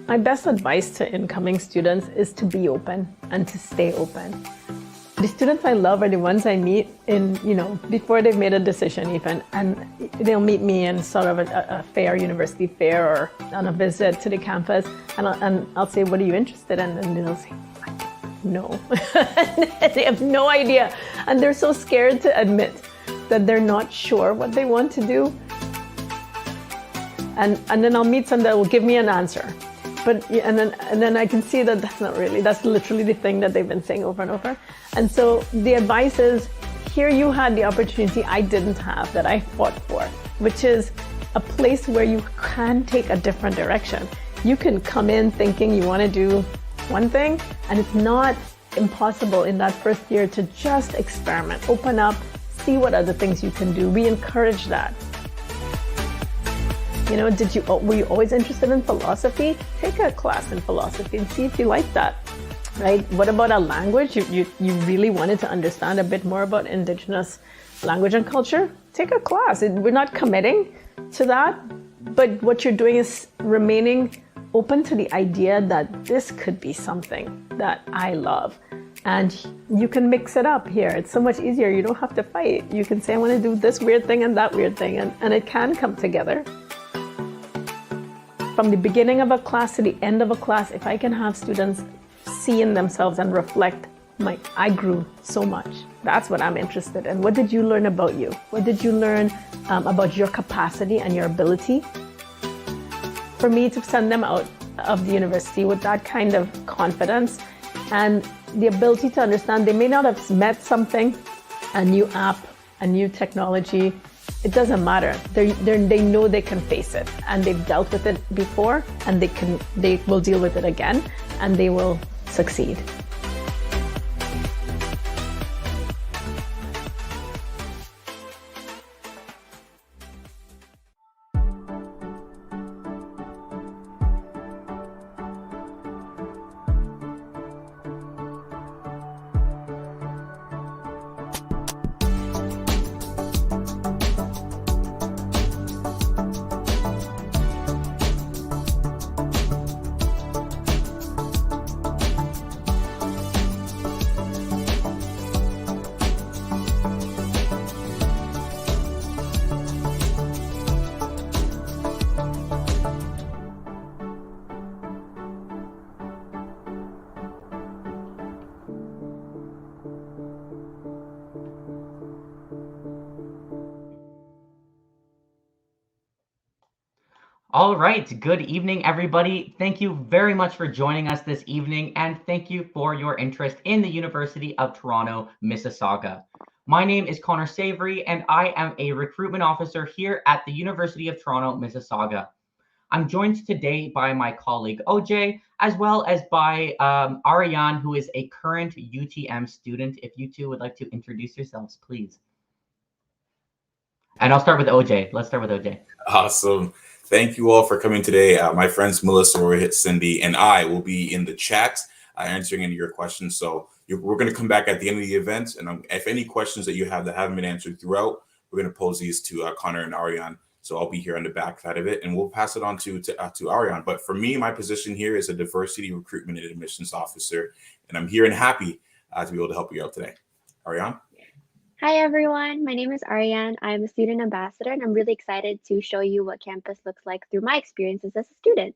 My best advice to incoming students is to be open and to stay open. The students I love are the ones I meet before they've made a decision even, and they'll meet me in sort of a fair, university fair, or on a visit to the campus, and I'll say, what are you interested in? And they'll say, no. They have no idea, and they're so scared to admit that they're not sure what they want to do. And then I'll meet some that will give me an answer. And then I can see that that's literally the thing that they've been saying over and over. And so the advice is, here you had the opportunity I didn't have, that I fought for, which is a place where you can take a different direction. You can come in thinking you want to do one thing, and it's not impossible in that first year to just experiment, open up, see what other things you can do. We encourage that. Were you always interested in philosophy? Take a class in philosophy and see if you like that, right? What about a language? You really wanted to understand a bit more about Indigenous language and culture? Take a class. We're not committing to that, but what you're doing is remaining open to the idea that this could be something that I love. And you can mix it up here. It's so much easier. You don't have to fight. You can say, I want to do this weird thing and that weird thing, and it can come together. From the beginning of a class to the end of a class, if I can have students see in themselves and reflect, I grew so much. That's what I'm interested in. What did you learn about you? What did you learn about your capacity and your ability? For me to send them out of the university with that kind of confidence and the ability to understand they may not have met something, a new app, a new technology, it doesn't matter. They know they can face it, and they've dealt with it before, and they will deal with it again, and they will succeed. All right, good evening, everybody. Thank you very much for joining us this evening, and thank you for your interest in the University of Toronto, Mississauga. My name is Connor Savory, and I am a recruitment officer here at the University of Toronto, Mississauga. I'm joined today by my colleague OJ, as well as by Arianne, who is a current UTM student. If you two would like to introduce yourselves, please. And I'll start with OJ. Let's start with OJ. Awesome. Thank you all for coming today. My friends Melissa, Rohit, Cindy, and I will be in the chat answering any of your questions. So we're going to come back at the end of the event. And if any questions that you have that haven't been answered throughout, we're going to pose these to Connor and Arianne. So I'll be here on the back side of it, and we'll pass it on to Arianne. But for me, my position here is a diversity recruitment and admissions officer, and I'm here and happy to be able to help you out today. Arianne? Hi everyone, my name is Arianne. I'm a student ambassador, and I'm really excited to show you what campus looks like through my experiences as a student.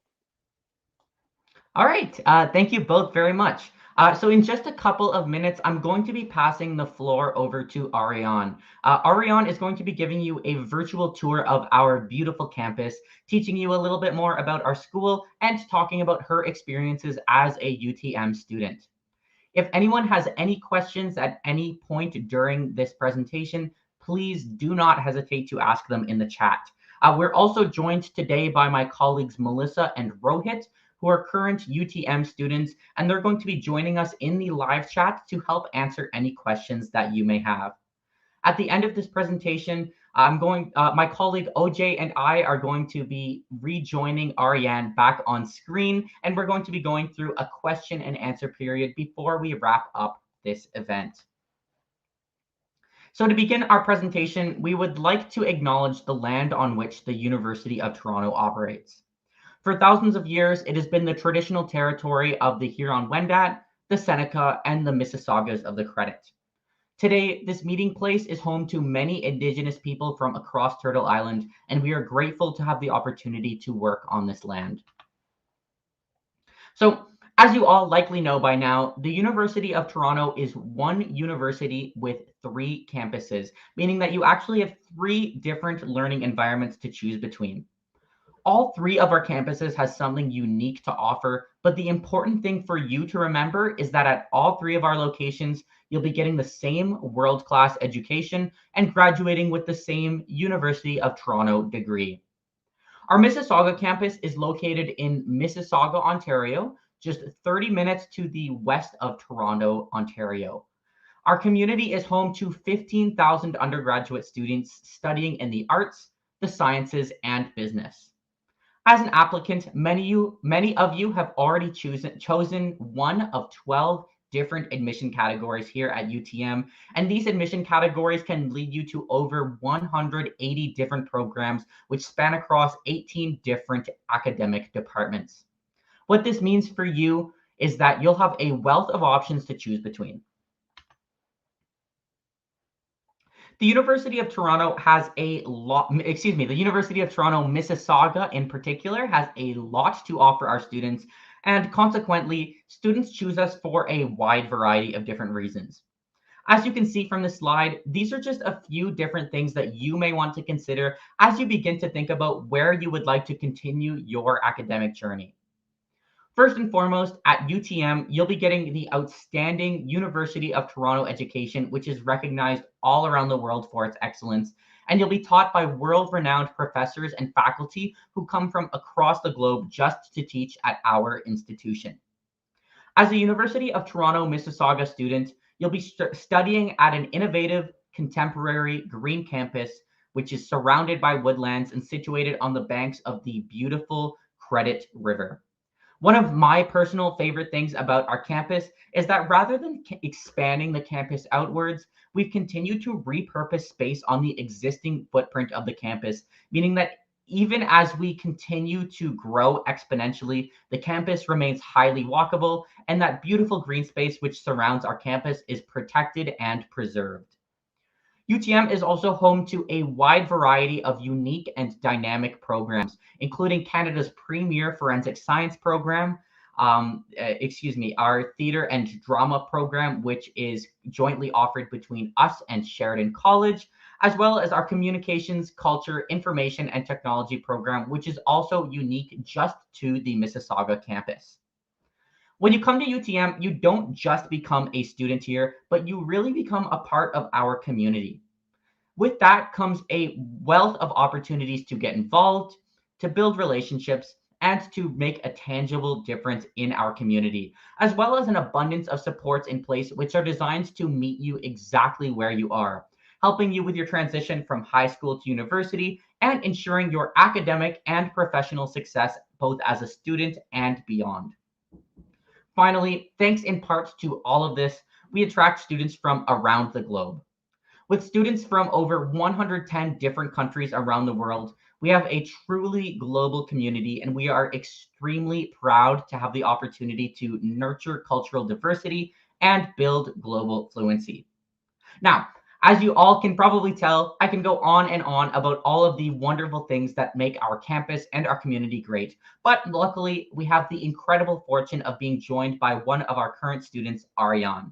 All right, thank you both very much. So in just a couple of minutes, I'm going to be passing the floor over to Arianne. Arianne is going to be giving you a virtual tour of our beautiful campus, teaching you a little bit more about our school and talking about her experiences as a UTM student. If anyone has any questions at any point during this presentation, please do not hesitate to ask them in the chat. We're also joined today by my colleagues Melissa and Rohit, who are current UTM students, and they're going to be joining us in the live chat to help answer any questions that you may have. At the end of this presentation, my colleague OJ and I are going to be rejoining Arianne back on screen, and we're going to be going through a question and answer period before we wrap up this event. So to begin our presentation, we would like to acknowledge the land on which the University of Toronto operates. For thousands of years, it has been the traditional territory of the Huron-Wendat, the Seneca, and the Mississaugas of the Credit. Today, this meeting place is home to many Indigenous people from across Turtle Island, and we are grateful to have the opportunity to work on this land. So, as you all likely know by now, the University of Toronto is one university with 3 campuses, meaning that you actually have 3 different learning environments to choose between. All 3 of our campuses has something unique to offer, but the important thing for you to remember is that at all 3 of our locations, you'll be getting the same world-class education and graduating with the same University of Toronto degree. Our Mississauga campus is located in Mississauga, Ontario, just 30 minutes to the west of Toronto, Ontario. Our community is home to 15,000 undergraduate students studying in the arts, the sciences, and business. As an applicant, many of you have already chosen one of 12 different admission categories here at UTM, and these admission categories can lead you to over 180 different programs which span across 18 different academic departments. What this means for you is that you'll have a wealth of options to choose between. The University of Toronto has a lot, the University of Toronto Mississauga in particular has a lot to offer our students, and consequently, students choose us for a wide variety of different reasons. As you can see from this slide, these are just a few different things that you may want to consider as you begin to think about where you would like to continue your academic journey. First and foremost, at UTM, you'll be getting the outstanding University of Toronto education, which is recognized all around the world for its excellence. And you'll be taught by world-renowned professors and faculty who come from across the globe just to teach at our institution. As a University of Toronto Mississauga student, you'll be studying at an innovative, contemporary green campus, which is surrounded by woodlands and situated on the banks of the beautiful Credit River. One of my personal favorite things about our campus is that rather than expanding the campus outwards, we've continued to repurpose space on the existing footprint of the campus, meaning that even as we continue to grow exponentially, the campus remains highly walkable, and that beautiful green space which surrounds our campus is protected and preserved. UTM is also home to a wide variety of unique and dynamic programs, including Canada's premier forensic science program, our theater and drama program, which is jointly offered between us and Sheridan College, as well as our communications, culture, information, and technology program, which is also unique just to the Mississauga campus. When you come to UTM, you don't just become a student here, but you really become a part of our community. With that comes a wealth of opportunities to get involved, to build relationships, and to make a tangible difference in our community, as well as an abundance of supports in place which are designed to meet you exactly where you are, helping you with your transition from high school to university and ensuring your academic and professional success both as a student and beyond. Finally, thanks in part to all of this, we attract students from around the globe. With students from over 110 different countries around the world, we have a truly global community, and we are extremely proud to have the opportunity to nurture cultural diversity and build global fluency. Now, as you all can probably tell, I can go on and on about all of the wonderful things that make our campus and our community great. But luckily, we have the incredible fortune of being joined by one of our current students, Arianne.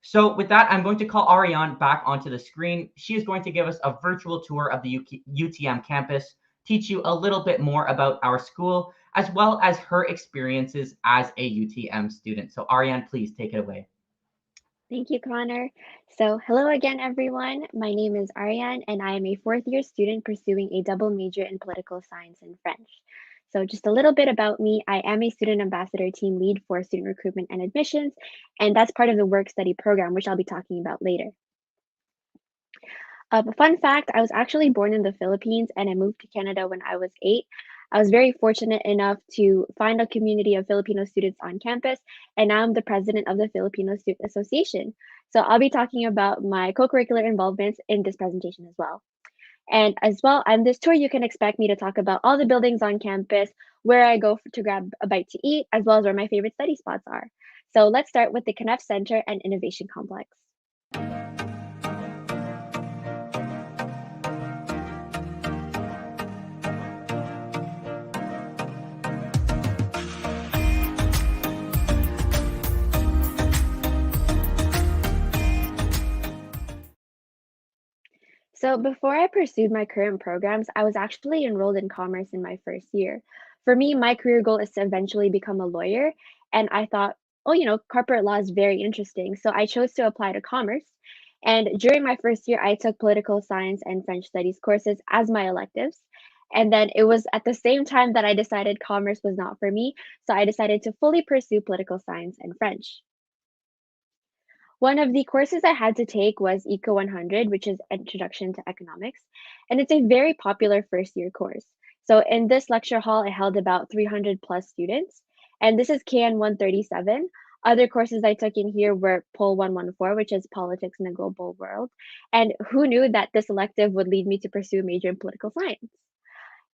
So with that, I'm going to call Arianne back onto the screen. She is going to give us a virtual tour of the UTM campus, teach you a little bit more about our school, as well as her experiences as a UTM student. So Arianne, please take it away. Thank you, Connor. So hello again, everyone. My name is Ariane, and I am a fourth-year student pursuing a double major in political science and French. So just a little bit about me. I am a student ambassador team lead for student recruitment and admissions, and that's part of the work study program, which I'll be talking about later. A fun fact, I was actually born in the Philippines and I moved to Canada when I was 8. I was very fortunate enough to find a community of Filipino students on campus, and now I'm the president of the Filipino Student Association. So I'll be talking about my co-curricular involvements in this presentation as well. And as well, on this tour, you can expect me to talk about all the buildings on campus, where I go to grab a bite to eat, as well as where my favorite study spots are. So let's start with the Knuff Center and Innovation Complex. So before I pursued my current programs, I was actually enrolled in commerce in my first year. For me, my career goal is to eventually become a lawyer, and I thought, oh, corporate law is very interesting. So I chose to apply to commerce. And during my first year, I took political science and French studies courses as my electives. And then it was at the same time that I decided commerce was not for me. So I decided to fully pursue political science and French. One of the courses I had to take was Eco 100, which is Introduction to Economics, and it's a very popular first year course. So in this lecture hall, I held about 300 plus students, and this is KN 137. Other courses I took in here were Pol 114, which is Politics in a Global World. And who knew that this elective would lead me to pursue a major in political science?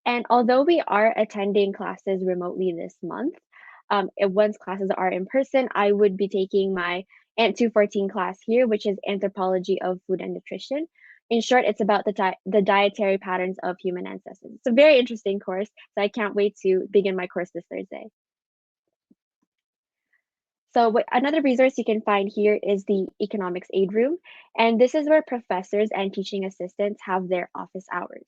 And although we are attending classes remotely this month, once classes are in person, I would be taking my Ant 214 class here, which is Anthropology of Food and Nutrition. In short, it's about the dietary patterns of human ancestors. It's a very interesting course, so I can't wait to begin my course this Thursday. So another resource you can find here is the Economics Aid Room, and this is where professors and teaching assistants have their office hours.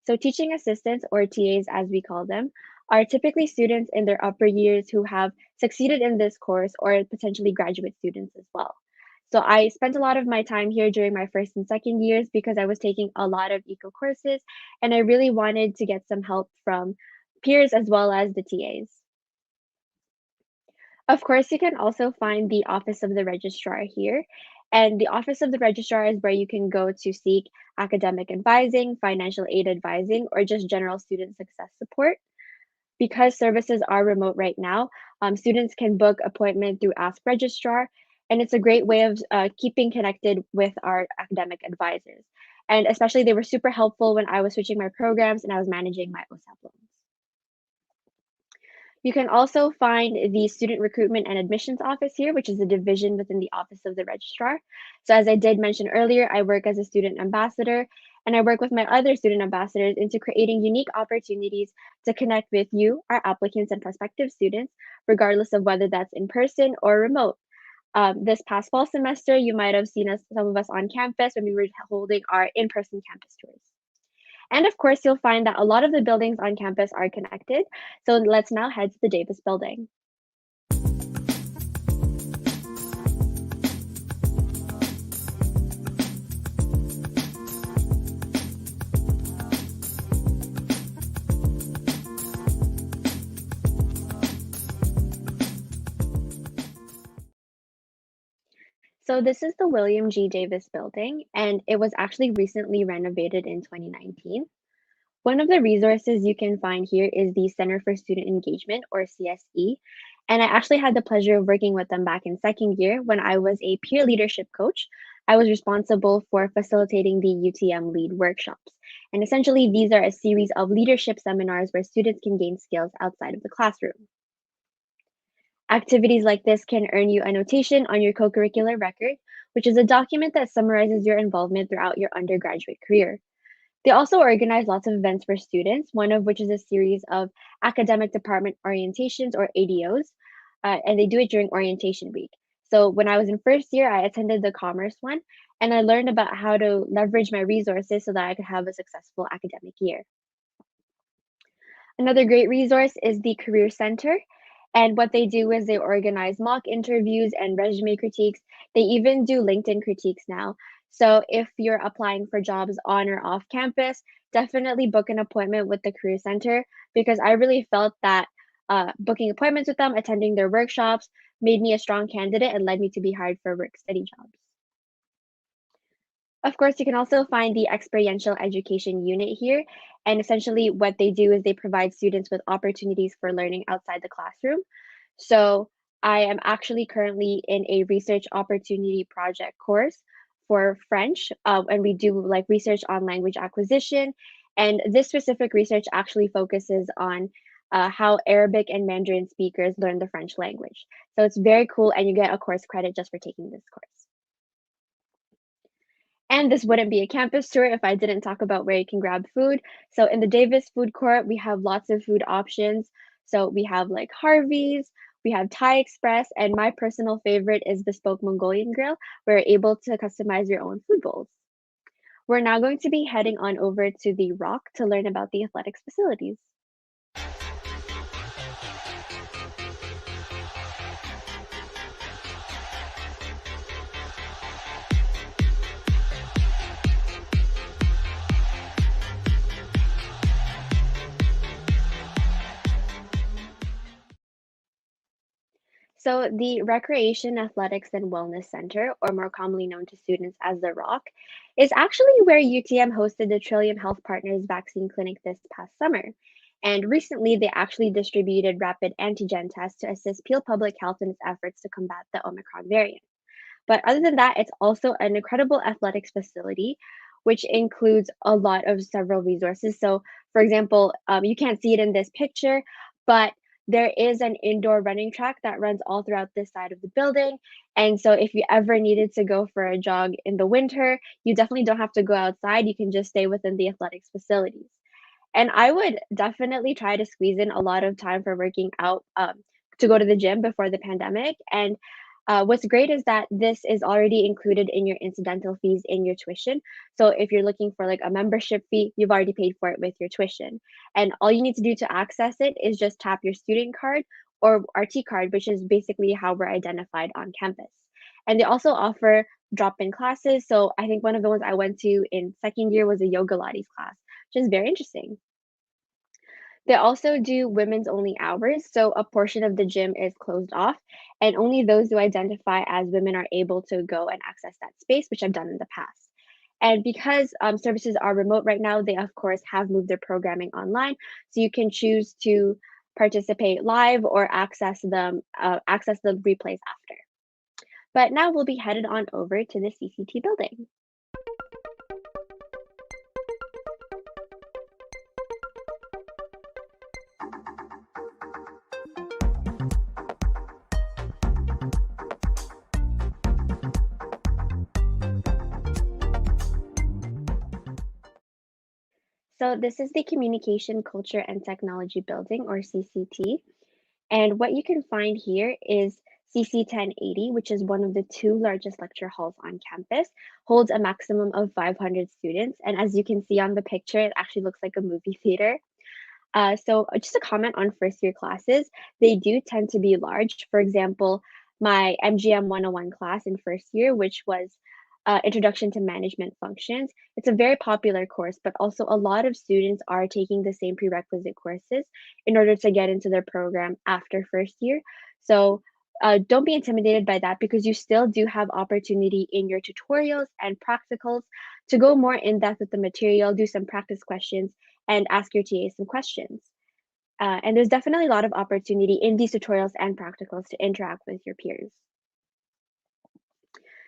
So teaching assistants, or TAs as we call them, are typically students in their upper years who have succeeded in this course or potentially graduate students as well. So I spent a lot of my time here during my first and second years because I was taking a lot of eco courses and I really wanted to get some help from peers as well as the TAs. Of course, you can also find the Office of the Registrar here. And the Office of the Registrar is where you can go to seek academic advising, financial aid advising, or just general student success support. Because services are remote right now, students can book appointment through Ask Registrar, and it's a great way of keeping connected with our academic advisors. And especially, they were super helpful when I was switching my programs and I was managing my OSAP loans. You can also find the Student Recruitment and Admissions Office here, which is a division within the Office of the Registrar. So as I did mention earlier, I work as a student ambassador, and I work with my other student ambassadors into creating unique opportunities to connect with you, our applicants and prospective students, regardless of whether that's in person or remote. This past fall semester, you might have seen some of us on campus when we were holding our in-person campus tours. And of course, you'll find that a lot of the buildings on campus are connected. So let's now head to the Davis building. So this is the William G. Davis building, and it was actually recently renovated in 2019. One of the resources you can find here is the Center for Student Engagement, or CSE. And I actually had the pleasure of working with them back in second year when I was a peer leadership coach. I was responsible for facilitating the UTM Lead workshops. And essentially, these are a series of leadership seminars where students can gain skills outside of the classroom. Activities like this can earn you a notation on your co-curricular record, which is a document that summarizes your involvement throughout your undergraduate career. They also organize lots of events for students, one of which is a series of academic department orientations, or ADOs, and they do it during orientation week. So when I was in first year, I attended the commerce one, and I learned about how to leverage my resources so that I could have a successful academic year. Another great resource is the Career Center. And what they do is they organize mock interviews and resume critiques. They even do LinkedIn critiques now. So if you're applying for jobs on or off campus, definitely book an appointment with the Career Center, because I really felt that booking appointments with them, attending their workshops, made me a strong candidate and led me to be hired for work study jobs. Of course, you can also find the experiential education unit here. And essentially what they do is they provide students with opportunities for learning outside the classroom. So I am actually currently in a research opportunity project course for French, and we do like research on language acquisition. And this specific research actually focuses on how Arabic and Mandarin speakers learn the French language. So it's very cool, and you get a course credit just for taking this course. And this wouldn't be a campus tour if I didn't talk about where you can grab food. So in the Davis food court, we have lots of food options. So we have like Harvey's, we have Thai Express, and my personal favorite is Bespoke Mongolian Grill, where you're able to customize your own food bowls. We're now going to be heading on over to the Rock to learn about the athletics facilities. So the Recreation, Athletics, and Wellness Center, or more commonly known to students as the ROC, is actually where UTM hosted the Trillium Health Partners vaccine clinic this past summer. And recently, they actually distributed rapid antigen tests to assist Peel Public Health in its efforts to combat the Omicron variant. But other than that, it's also an incredible athletics facility, which includes a lot of several resources. So, for example, you can't see it in this picture, but there is an indoor running track that runs all throughout this side of the building. And so, if you ever needed to go for a jog in the winter, you definitely don't have to go outside. You can just stay within the athletics facilities. And I would definitely try to squeeze in a lot of time for working out to go to the gym before the pandemic. And what's great is that this is already included in your incidental fees in your tuition. So if you're looking for like a membership fee, you've already paid for it with your tuition. And all you need to do to access it is just tap your student card or RT card, which is basically how we're identified on campus. And they also offer drop-in classes. So I think one of the ones I went to in second year was a yoga Pilates class, which is very interesting. They also do women's only hours, so a portion of the gym is closed off, and only those who identify as women are able to go and access that space, which I've done in the past. And because services are remote right now, they of course have moved their programming online, so you can choose to participate live or access the replays after. But now we'll be headed on over to the CCT building. So this is the Communication, Culture, and Technology Building, or CCT. And what you can find here is CC 1080, which is one of the two largest lecture halls on campus, holds a maximum of 500 students. And as you can see on the picture, it actually looks like a movie theater. So just a comment on first year classes, they do tend to be large. For example, my MGM 101 class in first year, which was Introduction to Management Functions. It's a very popular course, but also a lot of students are taking the same prerequisite courses in order to get into their program after first year. So don't be intimidated by that because you still do have opportunity in your tutorials and practicals to go more in depth with the material, do some practice questions, and ask your TA some questions. And there's definitely a lot of opportunity in these tutorials and practicals to interact with your peers.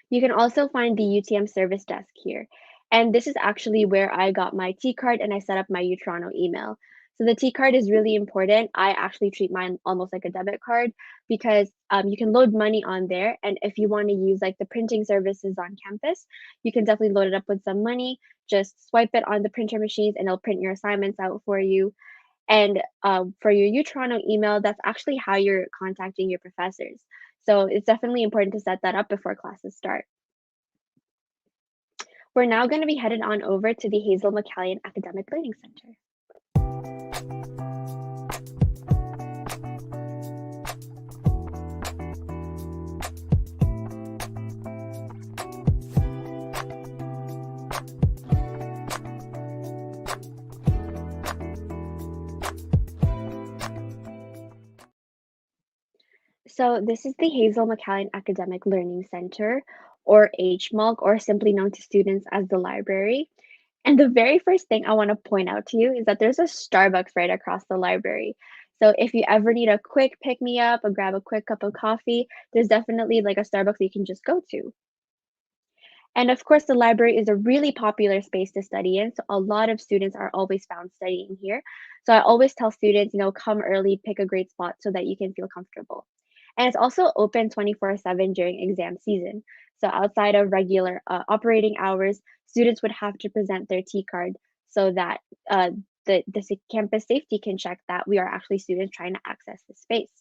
You can also find the UTM service desk here. And this is actually where I got my T card and I set up my UToronto email. So the T card is really important. I actually treat mine almost like a debit card because you can load money on there. And if you want to use like the printing services on campus, you can definitely load it up with some money. Just swipe it on the printer machines and it'll print your assignments out for you. And for your UToronto email, that's actually how you're contacting your professors. So it's definitely important to set that up before classes start. We're now going to be headed on over to the Hazel McCallion Academic Learning Center. So this is the Hazel McCallion Academic Learning Center, or HMALC, or simply known to students as the library. And the very first thing I want to point out to you is that there's a Starbucks right across the library. So if you ever need a quick pick me up or grab a quick cup of coffee, there's definitely like a Starbucks you can just go to. And of course, the library is a really popular space to study in. So a lot of students are always found studying here. So I always tell students, come early, pick a great spot so that you can feel comfortable. And it's also open 24/7 during exam season. So outside of regular operating hours, students would have to present their T card so that the campus safety can check that we are actually students trying to access the space.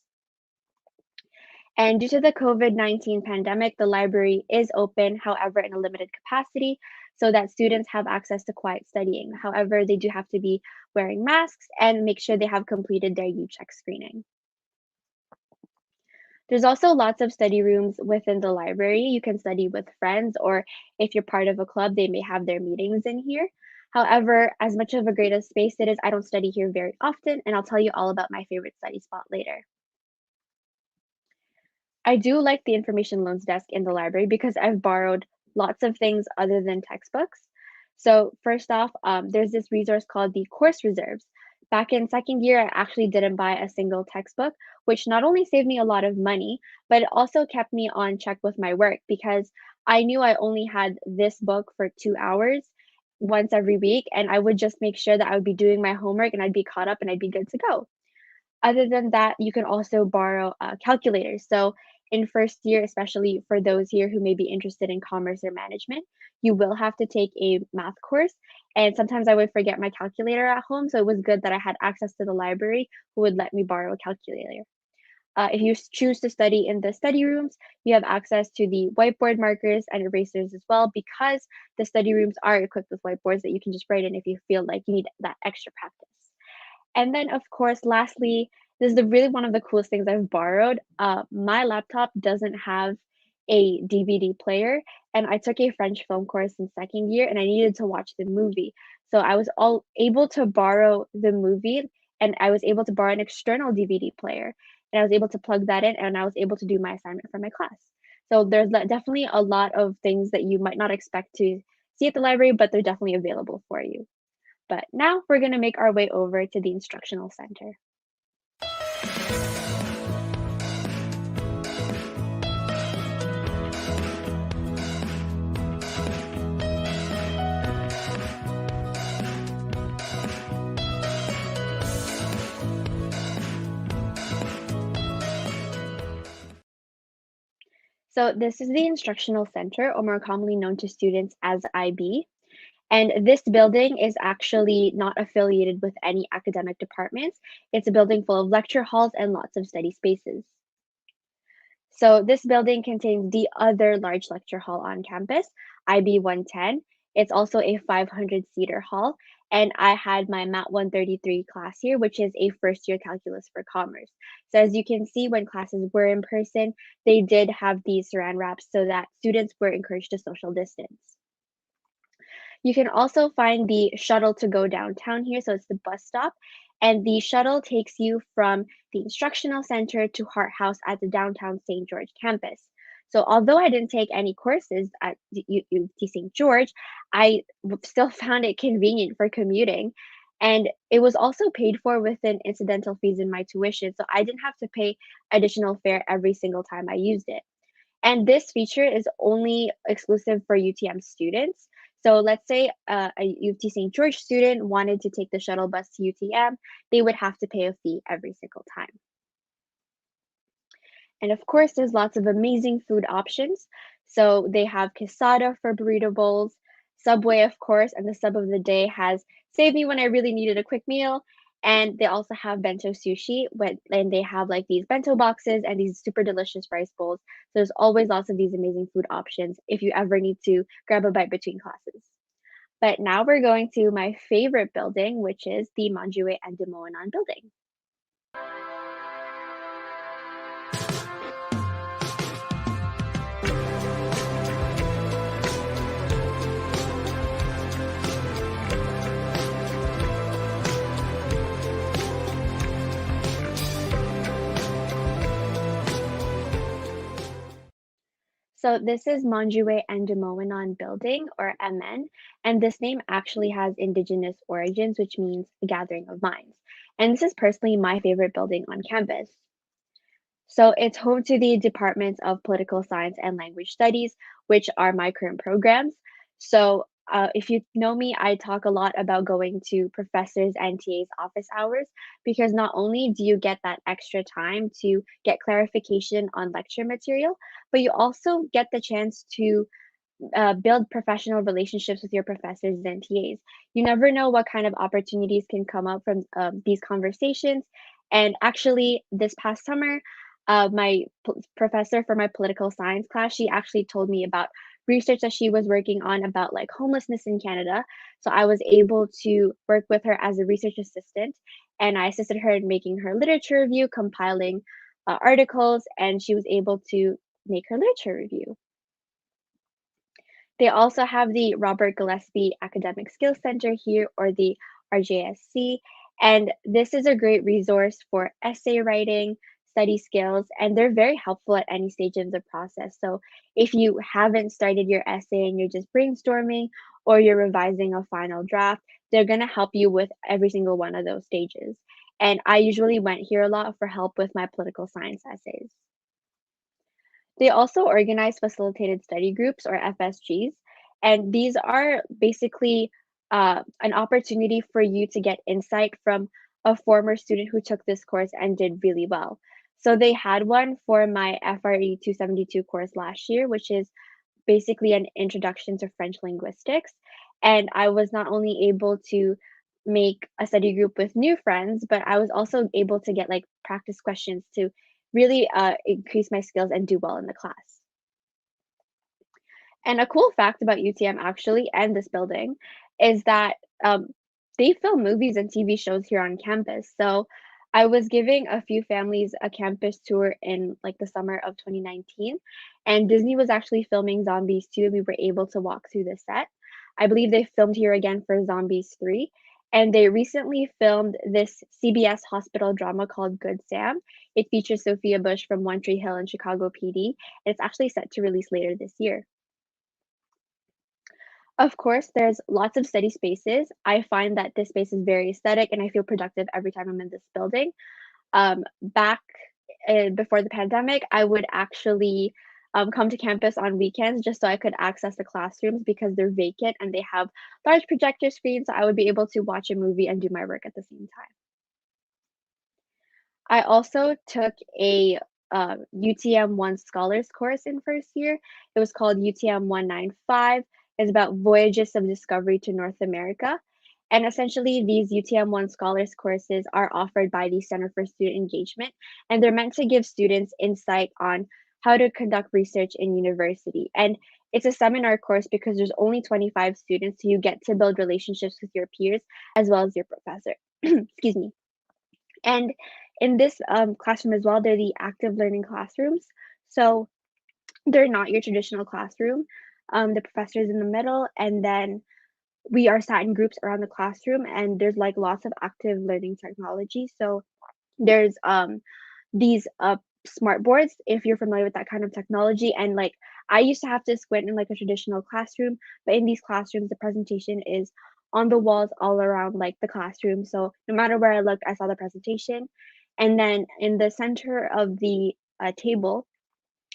And due to the COVID-19 pandemic, the library is open, however, in a limited capacity, so that students have access to quiet studying. However, they do have to be wearing masks and make sure they have completed their U-check screening. There's also lots of study rooms within the library. You can study with friends, or if you're part of a club, they may have their meetings in here. However, as much of a great a space it is, I don't study here very often, and I'll tell you all about my favorite study spot later. I do like the information loans desk in the library because I've borrowed lots of things other than textbooks. So first off, there's this resource called the course reserves. Back in second year, I actually didn't buy a single textbook, which not only saved me a lot of money, but it also kept me on check with my work because I knew I only had this book for 2 hours once every week, and I would just make sure that I would be doing my homework and I'd be caught up and I'd be good to go. Other than that, you can also borrow calculators. So in first year, especially for those here who may be interested in commerce or management, you will have to take a math course. And sometimes I would forget my calculator at home, so it was good that I had access to the library who would let me borrow a calculator. If you choose to study in the study rooms, you have access to the whiteboard markers and erasers as well because the study rooms are equipped with whiteboards that you can just write in if you feel like you need that extra practice. And then, of course, lastly, this is really one of the coolest things I've borrowed. My laptop doesn't have a DVD player, and I took a French film course in second year, and I needed to watch the movie. So I was all able to borrow the movie, and I was able to borrow an external DVD player, and I was able to plug that in, and I was able to do my assignment for my class. So there's definitely a lot of things that you might not expect to see at the library, but they're definitely available for you. But now we're going to make our way over to the instructional center. So this is the instructional center, or more commonly known to students as IB. And this building is actually not affiliated with any academic departments. It's a building full of lecture halls and lots of study spaces. So this building contains the other large lecture hall on campus, IB 110. It's also a 500-seater hall, and I had my Mat 133 class here, which is a first-year calculus for commerce. So as you can see, when classes were in person, they did have these saran wraps so that students were encouraged to social distance. You can also find the shuttle to go downtown here, so it's the bus stop, and the shuttle takes you from the instructional center to Hart House at the downtown St. George campus. So although I didn't take any courses at UT St. George, I still found it convenient for commuting. And it was also paid for within incidental fees in my tuition, so I didn't have to pay additional fare every single time I used it. And this feature is only exclusive for UTM students. So let's say a UT St. George student wanted to take the shuttle bus to UTM, they would have to pay a fee every single time. And of course, there's lots of amazing food options. So they have quesada for burrito bowls, Subway, of course, and the sub of the day has saved me when I really needed a quick meal. And they also have bento sushi, and they have like these bento boxes and these super delicious rice bowls. So there's always lots of these amazing food options if you ever need to grab a bite between classes. But now we're going to my favorite building, which is the Manjue and Demoanon building. So this is Manjue and Demoanon building, or MN, and this name actually has indigenous origins, which means the gathering of minds. And this is personally my favorite building on campus. So it's home to the departments of political science and language studies, which are my current programs. So if you know me, I talk a lot about going to professors and TAs office hours because not only do you get that extra time to get clarification on lecture material, but you also get the chance to build professional relationships with your professors and TAs. You never know what kind of opportunities can come up from these conversations. And actually, this past summer, my professor for my political science class, she actually told me about research that she was working on about like homelessness in Canada. So I was able to work with her as a research assistant, and I assisted her in making her literature review, compiling articles, and she was able to make her literature review. They also have the Robert Gillespie Academic Skills Center here, or the RJSC, and this is a great resource for essay writing, study skills, and they're very helpful at any stage of the process. So if you haven't started your essay and you're just brainstorming or you're revising a final draft, they're going to help you with every single one of those stages. And I usually went here a lot for help with my political science essays. They also organize facilitated study groups, or FSGs, and these are basically an opportunity for you to get insight from a former student who took this course and did really well. So they had one for my FRE 272 course last year, which is basically an introduction to French linguistics. And I was not only able to make a study group with new friends, but I was also able to get like practice questions to really increase my skills and do well in the class. And a cool fact about UTM actually and this building is that they film movies and TV shows here on campus. So I was giving a few families a campus tour in like the summer of 2019, and Disney was actually filming Zombies 2. We were able to walk through the set. I believe they filmed here again for Zombies 3. And they recently filmed this CBS hospital drama called Good Sam. It features Sophia Bush from One Tree Hill and Chicago PD. And it's actually set to release later this year. Of course, there's lots of study spaces. I find that this space is very aesthetic and I feel productive every time I'm in this building. Back before the pandemic, I would actually come to campus on weekends just so I could access the classrooms because they're vacant and they have large projector screens, so I would be able to watch a movie and do my work at the same time. I also took a UTM 1 Scholars course in first year. It was called UTM 195. It's about voyages of discovery to North America. And essentially, these UTM 1 Scholars courses are offered by the Center for Student Engagement, and they're meant to give students insight on how to conduct research in university. And it's a seminar course because there's only 25 students, so you get to build relationships with your peers as well as your professor. Excuse me. And in this classroom as well, they're the active learning classrooms. So they're not your traditional classroom. The professor is in the middle, and then we are sat in groups around the classroom, and there's like lots of active learning technology. So there's these smart boards, if you're familiar with that kind of technology. And like I used to have to squint in like a traditional classroom, but in these classrooms, the presentation is on the walls all around like the classroom. So no matter where I looked, I saw the presentation. And then in the center of the table,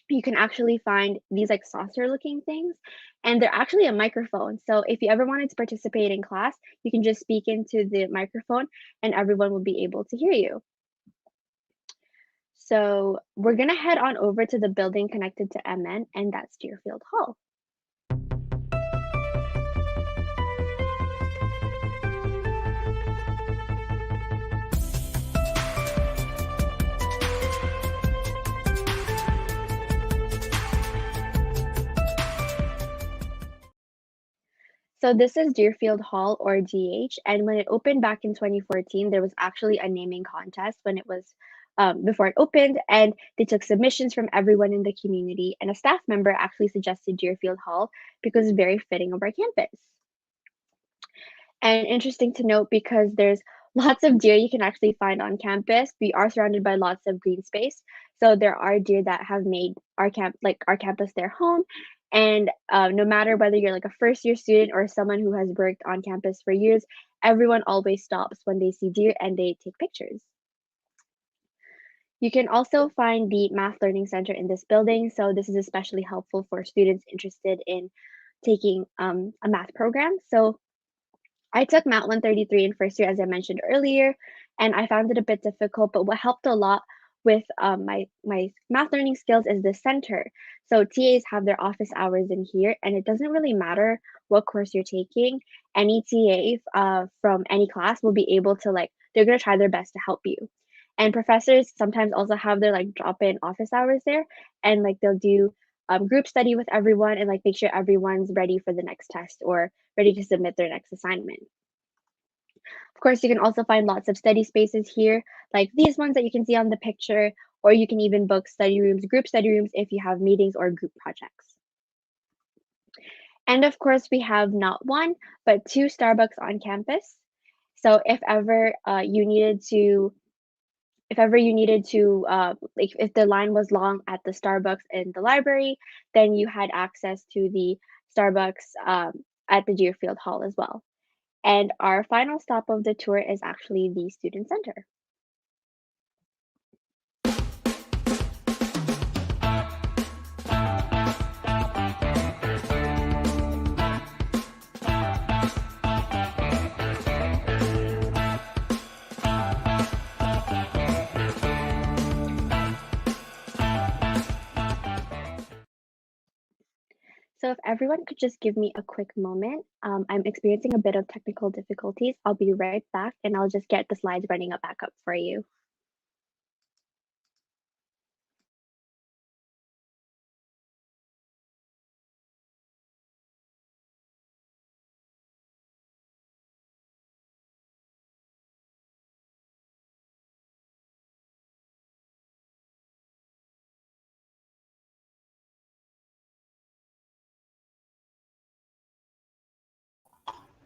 you can actually find these like saucer looking things, and they're actually a microphone. So if you ever wanted to participate in class, you can just speak into the microphone and everyone will be able to hear you. So we're gonna head on over to the building connected to MN, and that's Deerfield Hall. So this is Deerfield Hall, or DH, and when it opened back in 2014, there was actually a naming contest when it was before it opened, and they took submissions from everyone in the community, and a staff member actually suggested Deerfield Hall because it's very fitting of our campus. And interesting to note because there's lots of deer you can actually find on campus. We are surrounded by lots of green space, so there are deer that have made our campus their home. And no matter whether you're like a first year student or someone who has worked on campus for years, everyone always stops when they see deer and they take pictures. You can also find the Math Learning Center in this building. So this is especially helpful for students interested in taking a math program. So I took Math 133 in first year, as I mentioned earlier, and I found it a bit difficult. But what helped a lot with my math learning skills is the center. So TAs have their office hours in here, and it doesn't really matter what course you're taking. Any TA from any class will be able to they're gonna try their best to help you. And professors sometimes also have their drop-in office hours there, and they'll do group study with everyone and make sure everyone's ready for the next test or ready to submit their next assignment. Of course, you can also find lots of study spaces here, like these ones that you can see on the picture, or you can even book study rooms, group study rooms if you have meetings or group projects. And of course, we have not one, but two Starbucks on campus. So if ever you needed to if the line was long at the Starbucks in the library, then you had access to the Starbucks at the Deerfield Hall as well. And our final stop of the tour is actually the Student Center. So if everyone could just give me a quick moment, I'm experiencing a bit of technical difficulties. I'll be right back and I'll just get the slides running up back up for you.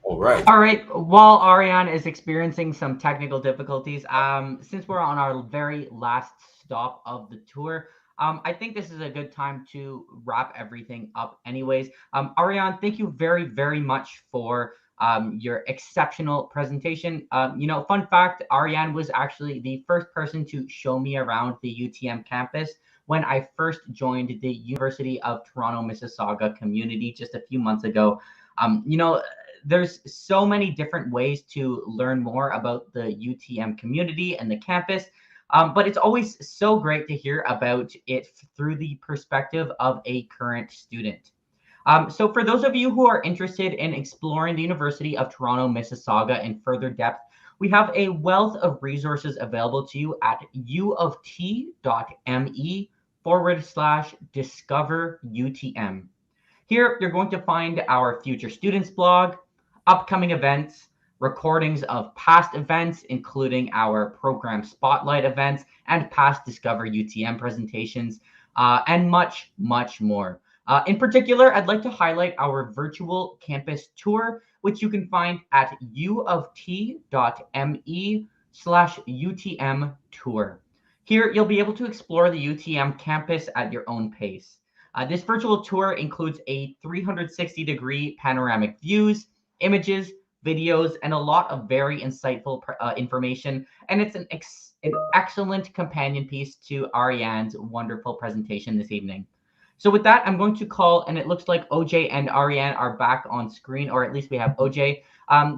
All right. All right. While Ariane is experiencing some technical difficulties, since we're on our very last stop of the tour, I think this is a good time to wrap everything up. Anyways, Ariane, thank you very, very much for your exceptional presentation. Fun fact: Ariane was actually the first person to show me around the UTM campus when I first joined the University of Toronto Mississauga community just a few months ago. There's so many different ways to learn more about the UTM community and the campus. But it's always so great to hear about it through the perspective of a current student. So for those of you who are interested in exploring the University of Toronto Mississauga in further depth, we have a wealth of resources available to you at uoft.me/discover UTM. Here, you're going to find our future students blog, upcoming events, recordings of past events, including our program spotlight events and past Discover UTM presentations, and much, much more. In particular, I'd like to highlight our virtual campus tour, which you can find at uoft.me/UTM tour. Here, you'll be able to explore the UTM campus at your own pace. This virtual tour includes a 360-degree panoramic views, images, videos, and a lot of very insightful information. And it's an excellent companion piece to Ariane's wonderful presentation this evening. So with that, I'm going to call, and it looks like OJ and Arianne are back on screen, or at least we have OJ.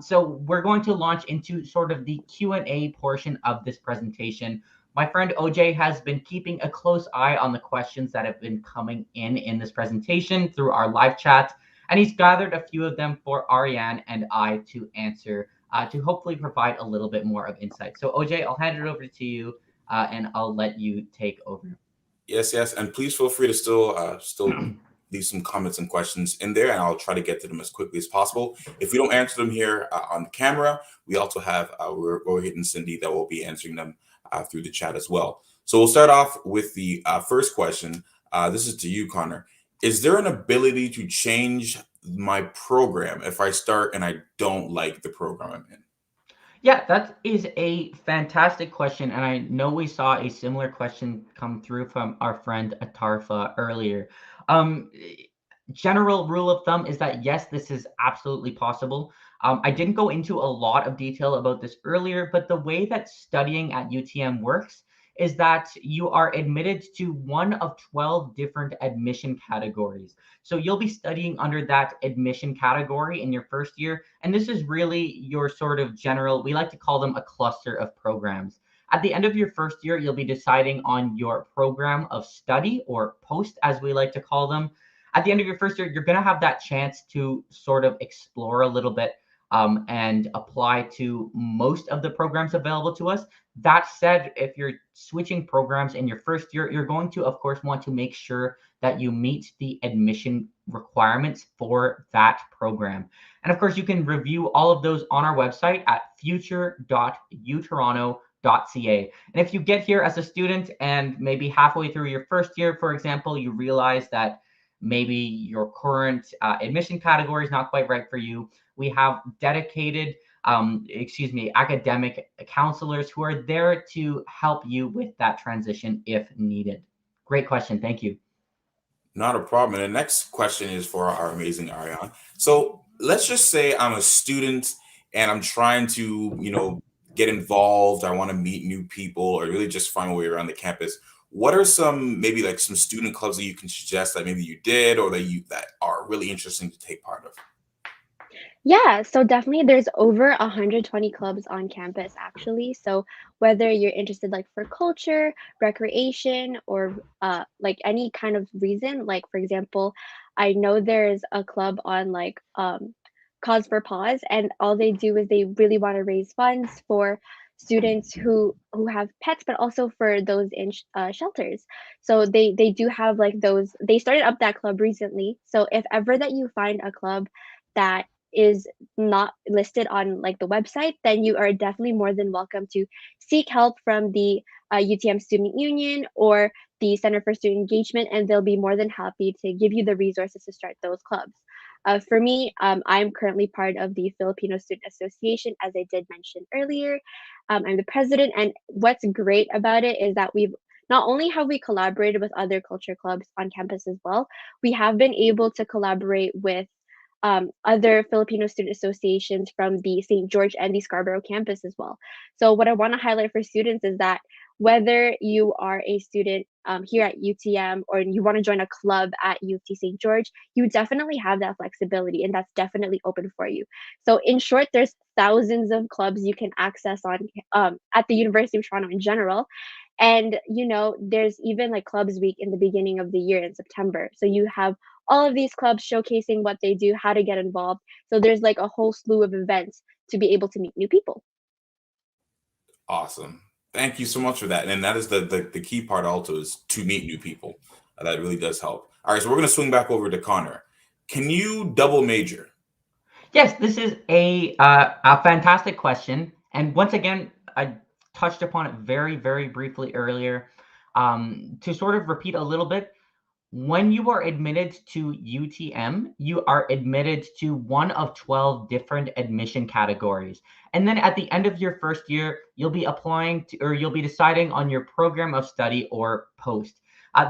So we're going to launch into sort of the Q&A portion of this presentation. My friend OJ has been keeping a close eye on the questions that have been coming in this presentation through our live chat, and he's gathered a few of them for Arianne and I to answer, to hopefully provide a little bit more of insight. So OJ, I'll hand it over to you, and I'll let you take over. Yes, and please feel free to still leave some comments and questions in there, and I'll try to get to them as quickly as possible. If we don't answer them here on the camera, we also have Rohit and Cindy that will be answering them through the chat as well. So we'll start off with the first question. This is to you, Connor. Is there an ability to change my program if I start and I don't like the program I'm in? Yeah, that is a fantastic question. And I know we saw a similar question come through from our friend Atarfa earlier. Um, General rule of thumb is that yes, this is absolutely possible. I didn't go into a lot of detail about this earlier, but the way that studying at UTM works is that you are admitted to one of 12 different admission categories. So you'll be studying under that admission category in your first year. And this is really your sort of general, we like to call them a cluster of programs. At the end of your first year, you'll be deciding on your program of study, or post, as we like to call them. At the end of your first year, you're going to have that chance to sort of explore a little bit and apply to most of the programs available to us. That said, if you're switching programs in your first year, you're going to, of course, want to make sure that you meet the admission requirements for that program. And of course, you can review all of those on our website at future.utoronto.ca. And if you get here as a student and maybe halfway through your first year, for example, you realize that maybe your current admission category is not quite right for you, we have dedicated, academic counselors who are there to help you with that transition if needed. Great question. Thank you. Not a problem. And the next question is for our amazing Arianne. So let's just say I'm a student and I'm trying to, get involved. I want to meet new people or really just find my way around the campus. What are some, maybe like some student clubs that you can suggest that maybe you did or that are really interesting to take part of? Yeah, so definitely there's over 120 clubs on campus actually. So whether you're interested like for culture, recreation, or like any kind of reason, like for example, I know there's a club on like Cause for Pause, and all they do is they really want to raise funds for students who have pets, but also for those in shelters. So they do have like those. They started up that club recently. So if ever that you find a club that is not listed on like the website, then you are definitely more than welcome to seek help from the UTM Student Union or the Center for Student Engagement, and they'll be more than happy to give you the resources to start those clubs. For me, I'm currently part of the Filipino Student Association, as I did mention earlier. I'm the president, and what's great about it is that we've not only have we collaborated with other culture clubs on campus as well, we have been able to collaborate with other Filipino student associations from the St. George and the Scarborough campus as well. So what I want to highlight for students is that whether you are a student here at UTM or you want to join a club at U of T St. George, you definitely have that flexibility, and that's definitely open for you. So in short, there's thousands of clubs you can access on at the University of Toronto in general. And there's even like clubs week in the beginning of the year in September. So you have all of these clubs showcasing what they do, how to get involved. So there's like a whole slew of events to be able to meet new people. Awesome. Thank you so much for that. And that is the key part also, is to meet new people. That really does help. All right, so we're going to swing back over to Connor. Can you double major? Yes, this is a fantastic question. And once again, I touched upon it very, very briefly earlier. To sort of repeat a little bit, when you are admitted to UTM, you are admitted to one of 12 different admission categories. And then at the end of your first year, you'll be applying to, or you'll be deciding on your program of study or post.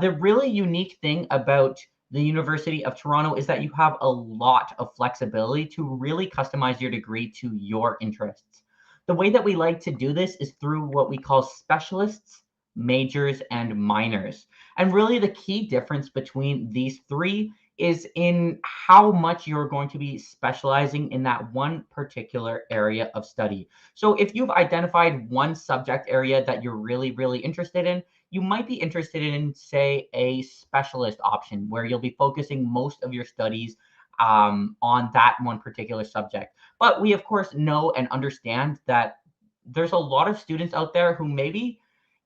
The really unique thing about the University of Toronto is that you have a lot of flexibility to really customize your degree to your interests. The way that we like to do this is through what we call specialists, majors, and minors. And really the key difference between these three is in how much you're going to be specializing in that one particular area of study. So if you've identified one subject area that you're really, really interested in, you might be interested in, say, a specialist option where you'll be focusing most of your studies on that one particular subject. But we, of course, know and understand that there's a lot of students out there who maybe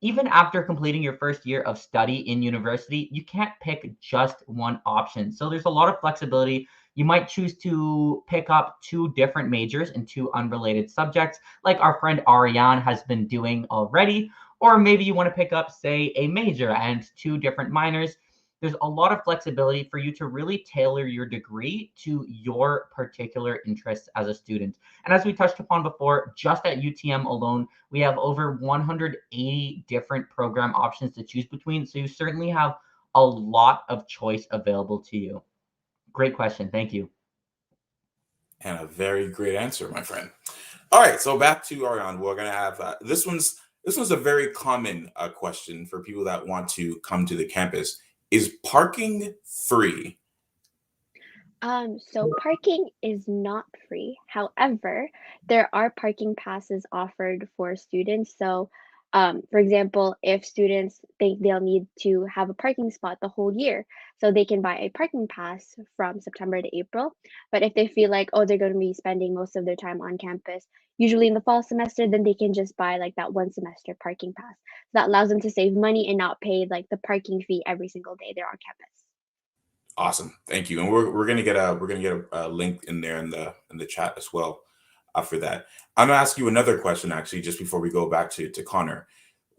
even after completing your first year of study in university, you can't pick just one option. So there's a lot of flexibility. You might choose to pick up two different majors in two unrelated subjects, like our friend Arianne has been doing already. Or maybe you want to pick up, say, a major and two different minors. There's a lot of flexibility for you to really tailor your degree to your particular interests as a student. And as we touched upon before, just at UTM alone, we have over 180 different program options to choose between. So you certainly have a lot of choice available to you. Great question. Thank you. And a very great answer, my friend. All right, so back to Ariane. We're going to have this one's This was a very common question for people that want to come to the campus. Is parking free? So parking is not free. However, there are parking passes offered for students. So, for example, if students think they'll need to have a parking spot the whole year, so they can buy a parking pass from September to April. But if they feel like, oh, they're going to be spending most of their time on campus, usually in the fall semester, then they can just buy like that one semester parking pass. That allows them to save money and not pay like the parking fee every single day they're on campus. Awesome, thank you. And we're gonna get a link in there in the chat as well for that. I'm gonna ask you another question actually, just before we go back to Connor.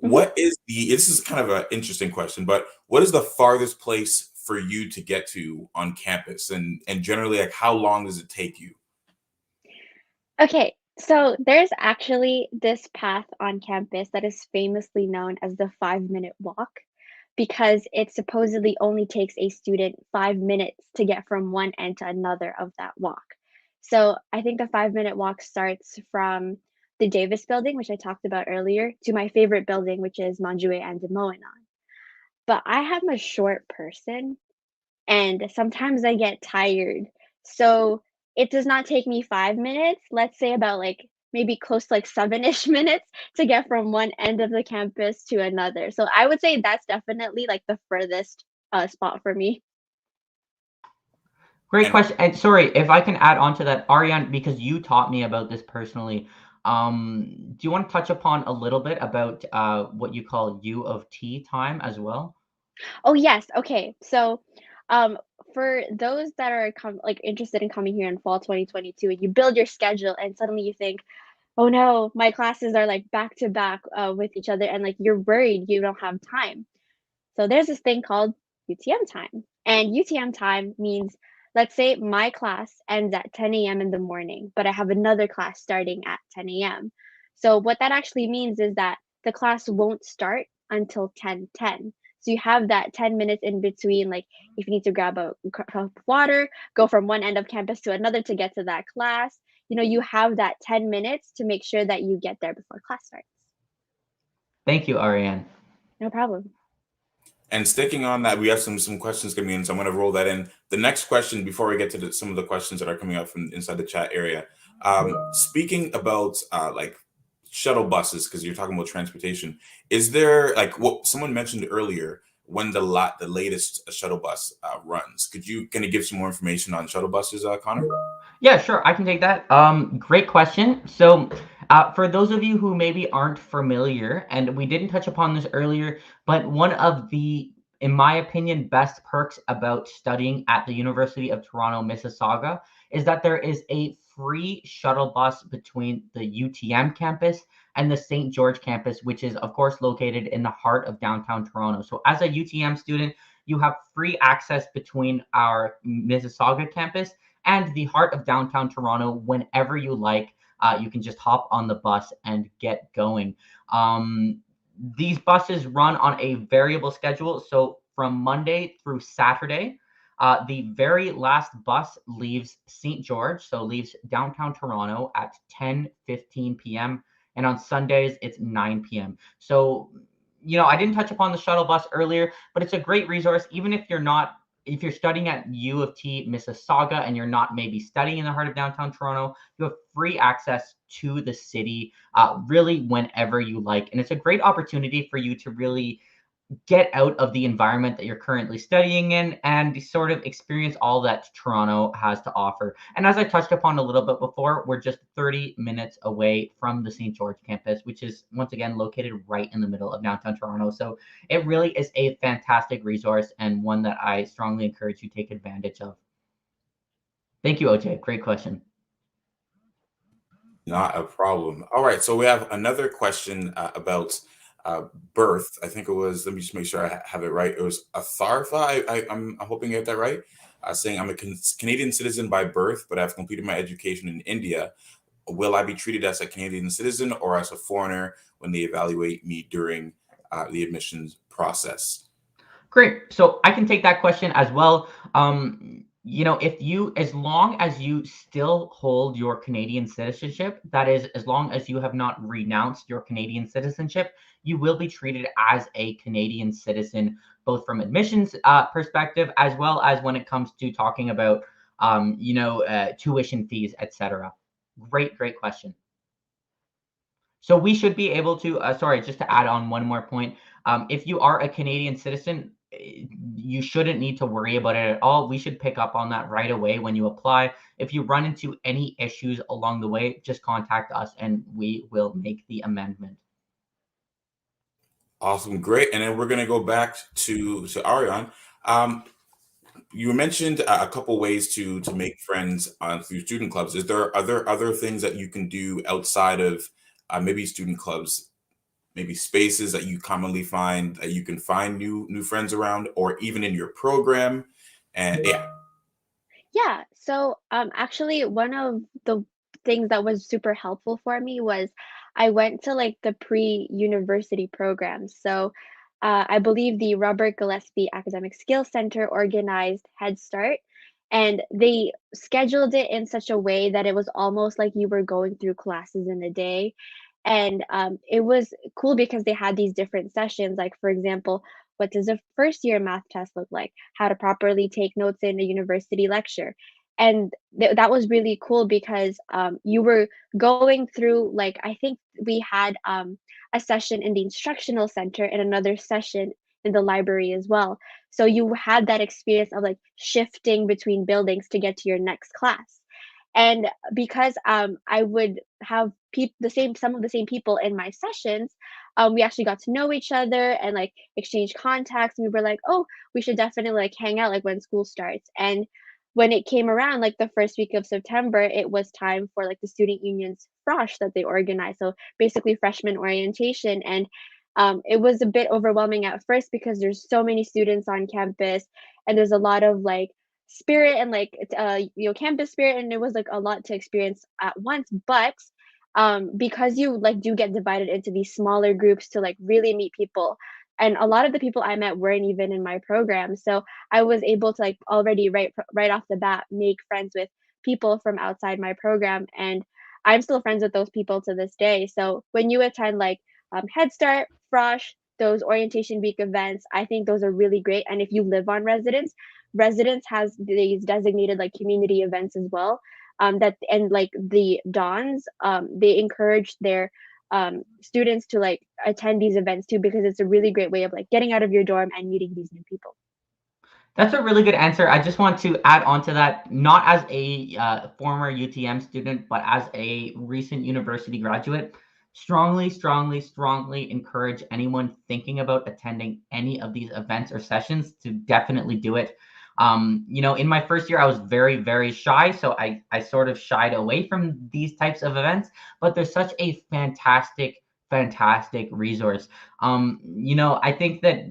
Mhm. What is the? This is kind of an interesting question, but what is the farthest place for you to get to on campus, and generally, like, how long does it take you? Okay, so there's actually this path on campus that is famously known as the 5-minute walk because it supposedly only takes a student 5 minutes to get from one end to another of that walk. So I think the 5-minute walk starts from the Davis building, which I talked about earlier, to my favorite building, which is Monjue and Moanon. But I am a short person, and sometimes I get tired. So it does not take me 5 minutes, let's say about like maybe close to like 7-ish minutes to get from one end of the campus to another. So I would say that's definitely like the furthest spot for me. Great And question. And sorry, if I can add on to that, Ariane, because you taught me about this personally. Do you want to touch upon a little bit about what you call U of T time as well? Oh yes, okay. So um for those that are like interested in coming here in fall 2022, you build your schedule and suddenly you think, oh no, my classes are like back to back with each other and like you're worried you don't have time. So there's this thing called UTM time. And UTM time means, let's say my class ends at 10 a.m. in the morning, but I have another class starting at 10 a.m. So what that actually means is that the class won't start until 10:10. So you have that 10 minutes in between, like if you need to grab a cup of water, go from one end of campus to another to get to that class, you have that 10 minutes to make sure that you get there before class starts. Thank you, Ariane. No problem. and sticking on that, we have some questions coming in, so I'm going to roll that in. The next question, before we get to some of the questions that are coming up from inside the chat area, speaking about like shuttle buses, because you're talking about transportation, is there like what someone mentioned earlier when the latest shuttle bus runs? Could you kind of give some more information on shuttle buses, Connor? Yeah, sure. I can take that. Great question. So, for those of you who maybe aren't familiar, and we didn't touch upon this earlier, but one of the, in my opinion, best perks about studying at the University of Toronto, Mississauga, is that there is a free shuttle bus between the UTM campus and the St. George campus, which is, of course, located in the heart of downtown Toronto. So, as a UTM student, you have free access between our Mississauga campus and the heart of downtown Toronto whenever you like. You can just hop on the bus and get going. These buses run on a variable schedule. So from Monday through Saturday, the very last bus leaves St. George, so leaves downtown Toronto at 10:15 p.m. And on Sundays, it's 9 p.m. So, I didn't touch upon the shuttle bus earlier, but it's a great resource, even if you're studying at U of T Mississauga and you're not maybe studying in the heart of downtown Toronto, you have free access to the city really whenever you like. And it's a great opportunity for you to really get out of the environment that you're currently studying in and sort of experience all that Toronto has to offer. And as I touched upon a little bit before, we're just 30 minutes away from the St. George campus, which is once again located right in the middle of downtown Toronto. So it really is a fantastic resource and one that I strongly encourage you to take advantage of. Thank you, OJ. Great question. Not a problem. All right, so we have another question about birth. I think it was. Let me just make sure I have it right. It was Athartha. I'm hoping I get that right. Saying I'm a Canadian citizen by birth, but I've completed my education in India. Will I be treated as a Canadian citizen or as a foreigner when they evaluate me during the admissions process? Great. So I can take that question as well. as long as you still hold your Canadian citizenship, that is, as long as you have not renounced your Canadian citizenship, you will be treated as a Canadian citizen, both from admissions perspective, as well as when it comes to talking about, tuition fees, etc. Great question. So we should be able to, sorry, just to add on one more point. If you are a Canadian citizen, you shouldn't need to worry about it at all. We should pick up on that right away when you apply. If you run into any issues along the way, just contact us and we will make the amendment. Awesome, great. And then we're going to go back to Arianne. You mentioned a couple ways to make friends through student clubs. Are there other things that you can do outside of maybe student clubs, maybe spaces that you commonly find that you can find new friends around, or even in your program? And yeah. Yeah, so actually one of the things that was super helpful for me was I went to like the pre-university programs. So I believe the Robert Gillespie Academic Skills Center organized Head Start, and they scheduled it in such a way that it was almost like you were going through classes in a day. And it was cool because they had these different sessions. Like, for example, what does a first year math test look like? How to properly take notes in a university lecture. And that was really cool because you were going through, like, I think we had a session in the instructional center and another session in the library as well. So you had that experience of like shifting between buildings to get to your next class. And because I would have some of the same people in my sessions, we actually got to know each other and like exchange contacts. And we were like, oh, we should definitely like hang out like when school starts. And when it came around, like the first week of September, it was time for like the student union's frosh that they organized. So basically freshman orientation. And it was a bit overwhelming at first because there's so many students on campus and there's a lot of like spirit and like campus spirit, and it was like a lot to experience at once. But because you like do get divided into these smaller groups to like really meet people, and a lot of the people I met weren't even in my program, so I was able to like already right off the bat make friends with people from outside my program, and I'm still friends with those people to this day. So when you attend like Head Start, Frosh, those orientation week events, I think those are really great. And if you live on residence has these designated like community events as well, that and like the dons, they encourage their students to like attend these events too, because it's a really great way of like getting out of your dorm and meeting these new people. That's a really good answer. I just want to add on to that, not as a former UTM student, but as a recent university graduate, strongly encourage anyone thinking about attending any of these events or sessions to definitely do it. In my first year, I was very shy, so I sort of shied away from these types of events, but there's such a fantastic resource. I think that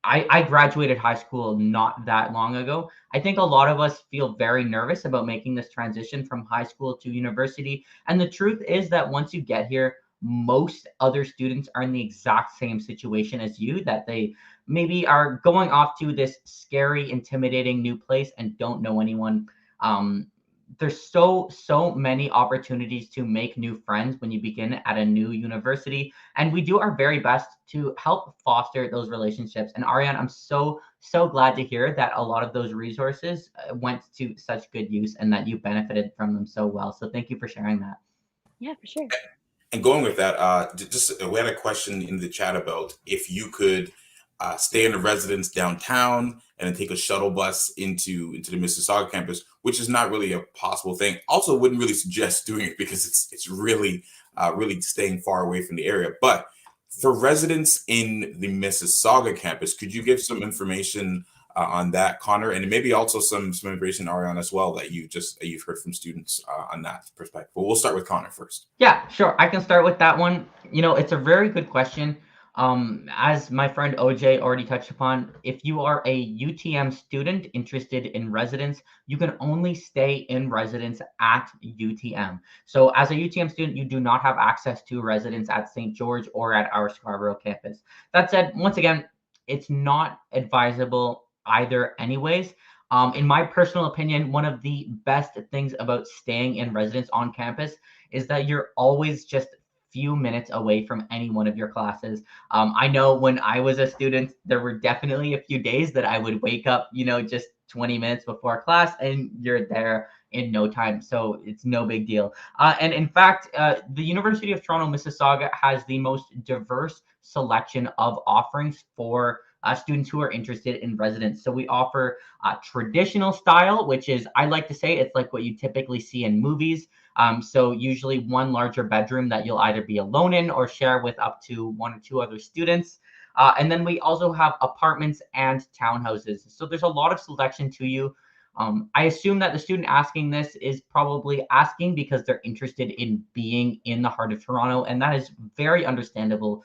I graduated high school not that long ago. I think a lot of us feel very nervous about making this transition from high school to university. And the truth is that once you get here, most other students are in the exact same situation as you, that they maybe are going off to this scary, intimidating new place and don't know anyone. There's so many opportunities to make new friends when you begin at a new university, and we do our very best to help foster those relationships. And Arianne, I'm so glad to hear that a lot of those resources went to such good use and that you benefited from them so well. So thank you for sharing that. Yeah, for sure. And going with that, we had a question in the chat about if you could stay in a residence downtown and then take a shuttle bus into the Mississauga campus, which is not really a possible thing. Also, wouldn't really suggest doing it because it's really staying far away from the area. But for residents in the Mississauga campus, could you give some information on that, Connor, and maybe also some information, Arianne, as well, that you've heard from students on that perspective? But we'll start with Connor first. Yeah, sure. I can start with that one. It's a very good question. As my friend OJ already touched upon, if you are a UTM student interested in residence, you can only stay in residence at UTM. So as a UTM student, you do not have access to residence at St. George or at our Scarborough campus. That said, once again, it's not advisable either anyways. In my personal opinion, one of the best things about staying in residence on campus is that you're always just few minutes away from any one of your classes. I know when I was a student, there were definitely a few days that I would wake up, just 20 minutes before class, and you're there in no time. So it's no big deal. And in fact, the University of Toronto Mississauga has the most diverse selection of offerings for students who are interested in residence. So we offer traditional style, which is, I like to say, it's like what you typically see in movies. So usually one larger bedroom that you'll either be alone in or share with up to 1 or 2 other students. And then we also have apartments and townhouses. So there's a lot of selection to you. I assume that the student asking this is probably asking because they're interested in being in the heart of Toronto, and that is very understandable.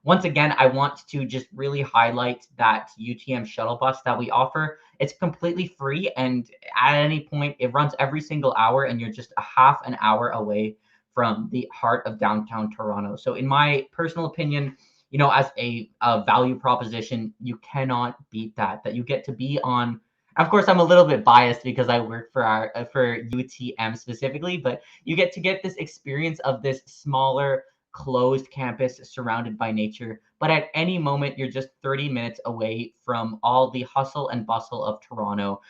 Once again, I want to just really highlight that UTM shuttle bus that we offer. It's completely free, and at any point, it runs every single hour, and you're just a half an hour away from the heart of downtown Toronto. So in my personal opinion, as a value proposition, you cannot beat that you get to be on. Of course, I'm a little bit biased because I work for UTM specifically, but you get this experience of this smaller, closed campus surrounded by nature. But at any moment, you're just 30 minutes away from all the hustle and bustle of Toronto,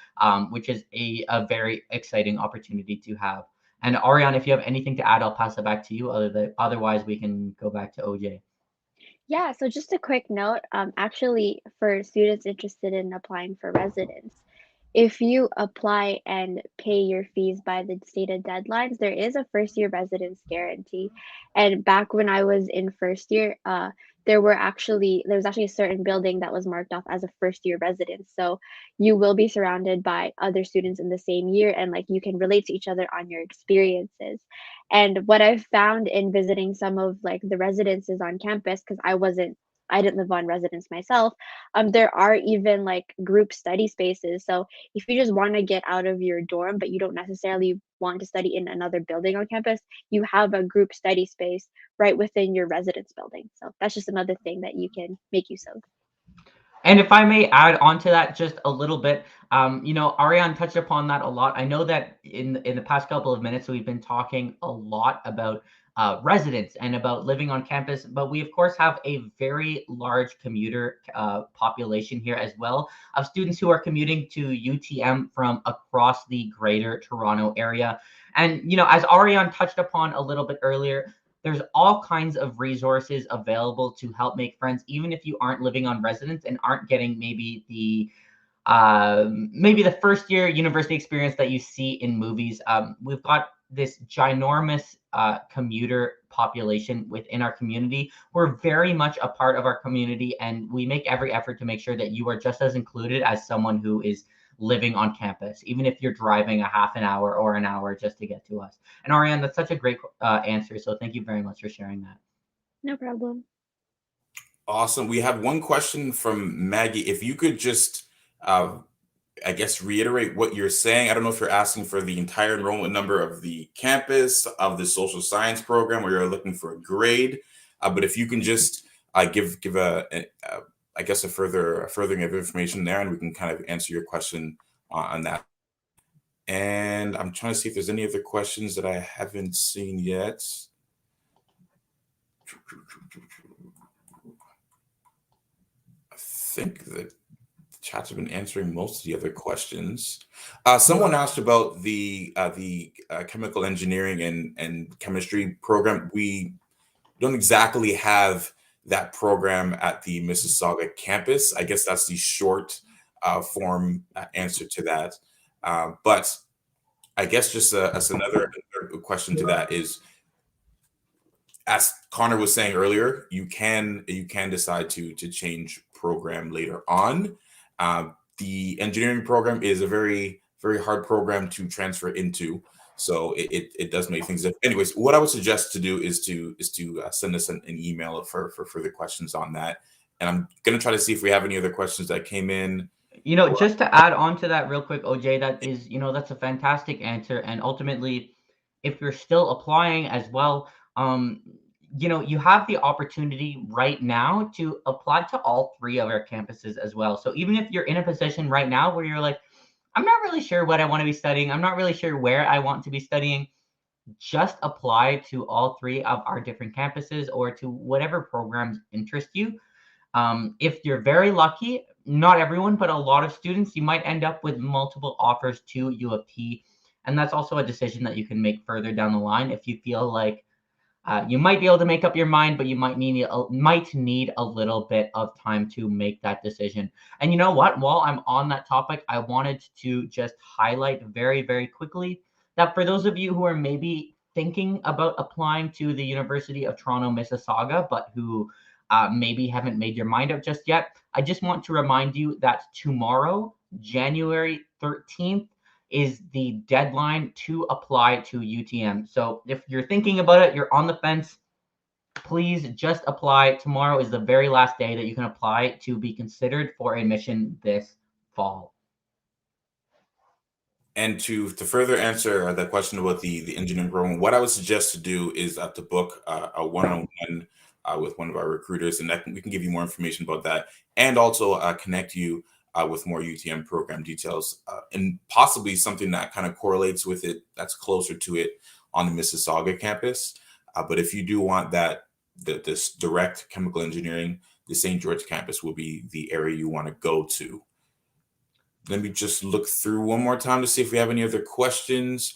which is a very exciting opportunity to have. And Ariane, if you have anything to add, I'll pass it back to you. Otherwise, we can go back to OJ. Yeah, so just a quick note, actually, for students interested in applying for residence, if you apply and pay your fees by the stated deadlines, there is a first year residence guarantee. And back when I was in first year, there was actually a certain building that was marked off as a first year residence. So you will be surrounded by other students in the same year, and like you can relate to each other on your experiences. And what I've found in visiting some of like the residences on campus, because I didn't live on residence myself, there are even like group study spaces. So if you just want to get out of your dorm, but you don't necessarily want to study in another building on campus, you have a group study space right within your residence building. So that's just another thing that you can make use of. And if I may add on to that just a little bit, Ariane touched upon that a lot. I know that in the past couple of minutes, we've been talking a lot about residents and about living on campus, but we of course have a very large commuter population here as well, of students who are commuting to UTM from across the greater Toronto area. And as Ariane touched upon a little bit earlier, there's all kinds of resources available to help make friends, even if you aren't living on residence and aren't getting maybe the first year university experience that you see in movies. We've got this ginormous commuter population within our community. We're very much a part of our community, and we make every effort to make sure that you are just as included as someone who is living on campus, even if you're driving a half an hour or an hour just to get to us. And Ariane, that's such a great answer. So thank you very much for sharing that. No problem. Awesome. We have one question from Maggie. If you could just, I guess, reiterate what you're saying. I don't know if you're asking for the entire enrollment number of the campus, of the social science program, or you're looking for a grade. But if you can just give I guess a furthering of information there, and we can kind of answer your question on that. And I'm trying to see if there's any other questions that I haven't seen yet. I think that the chats have been answering most of the other questions. Someone asked about the chemical engineering and chemistry program. We don't exactly have that program at the Mississauga campus. I guess that's the short form answer to that. But I guess just as another question to that is, as Connor was saying earlier, you can decide to change program later on. The engineering program is a very, very hard program to transfer into. So it does make things different. Anyways, what I would suggest to do is to send us an email for further questions on that. And I'm going to try to see if we have any other questions that came in. Just to add on to that real quick, OJ, that's a fantastic answer. And ultimately, if you're still applying as well, you have the opportunity right now to apply to all 3 of our campuses as well. So even if you're in a position right now where you're like, I'm not really sure what I want to be studying. I'm not really sure where I want to be studying. Just apply to all three of our different campuses or to whatever programs interest you. If you're very lucky, not everyone, but a lot of students, you might end up with multiple offers to U of T. And that's also a decision that you can make further down the line if you feel like you might be able to make up your mind, but you might need a little bit of time to make that decision. And you know what? While I'm on that topic, I wanted to just highlight very, very quickly that for those of you who are maybe thinking about applying to the University of Toronto, Mississauga, but who maybe haven't made your mind up just yet, I just want to remind you that tomorrow, January 13th, is the deadline to apply to UTM. So if you're thinking about it, you're on the fence, please just apply. Tomorrow is the very last day that you can apply to be considered for admission this fall. And to further answer the question about the engineering program, what I would suggest to do is to book a one-on-one with one of our recruiters, and we can give you more information about that, and also connect you with more UTM program details, and possibly something that kind of correlates with it, that's closer to it on the Mississauga campus. But if you do want this direct chemical engineering, the St. George campus will be the area you want to go to. Let me just look through one more time to see if we have any other questions.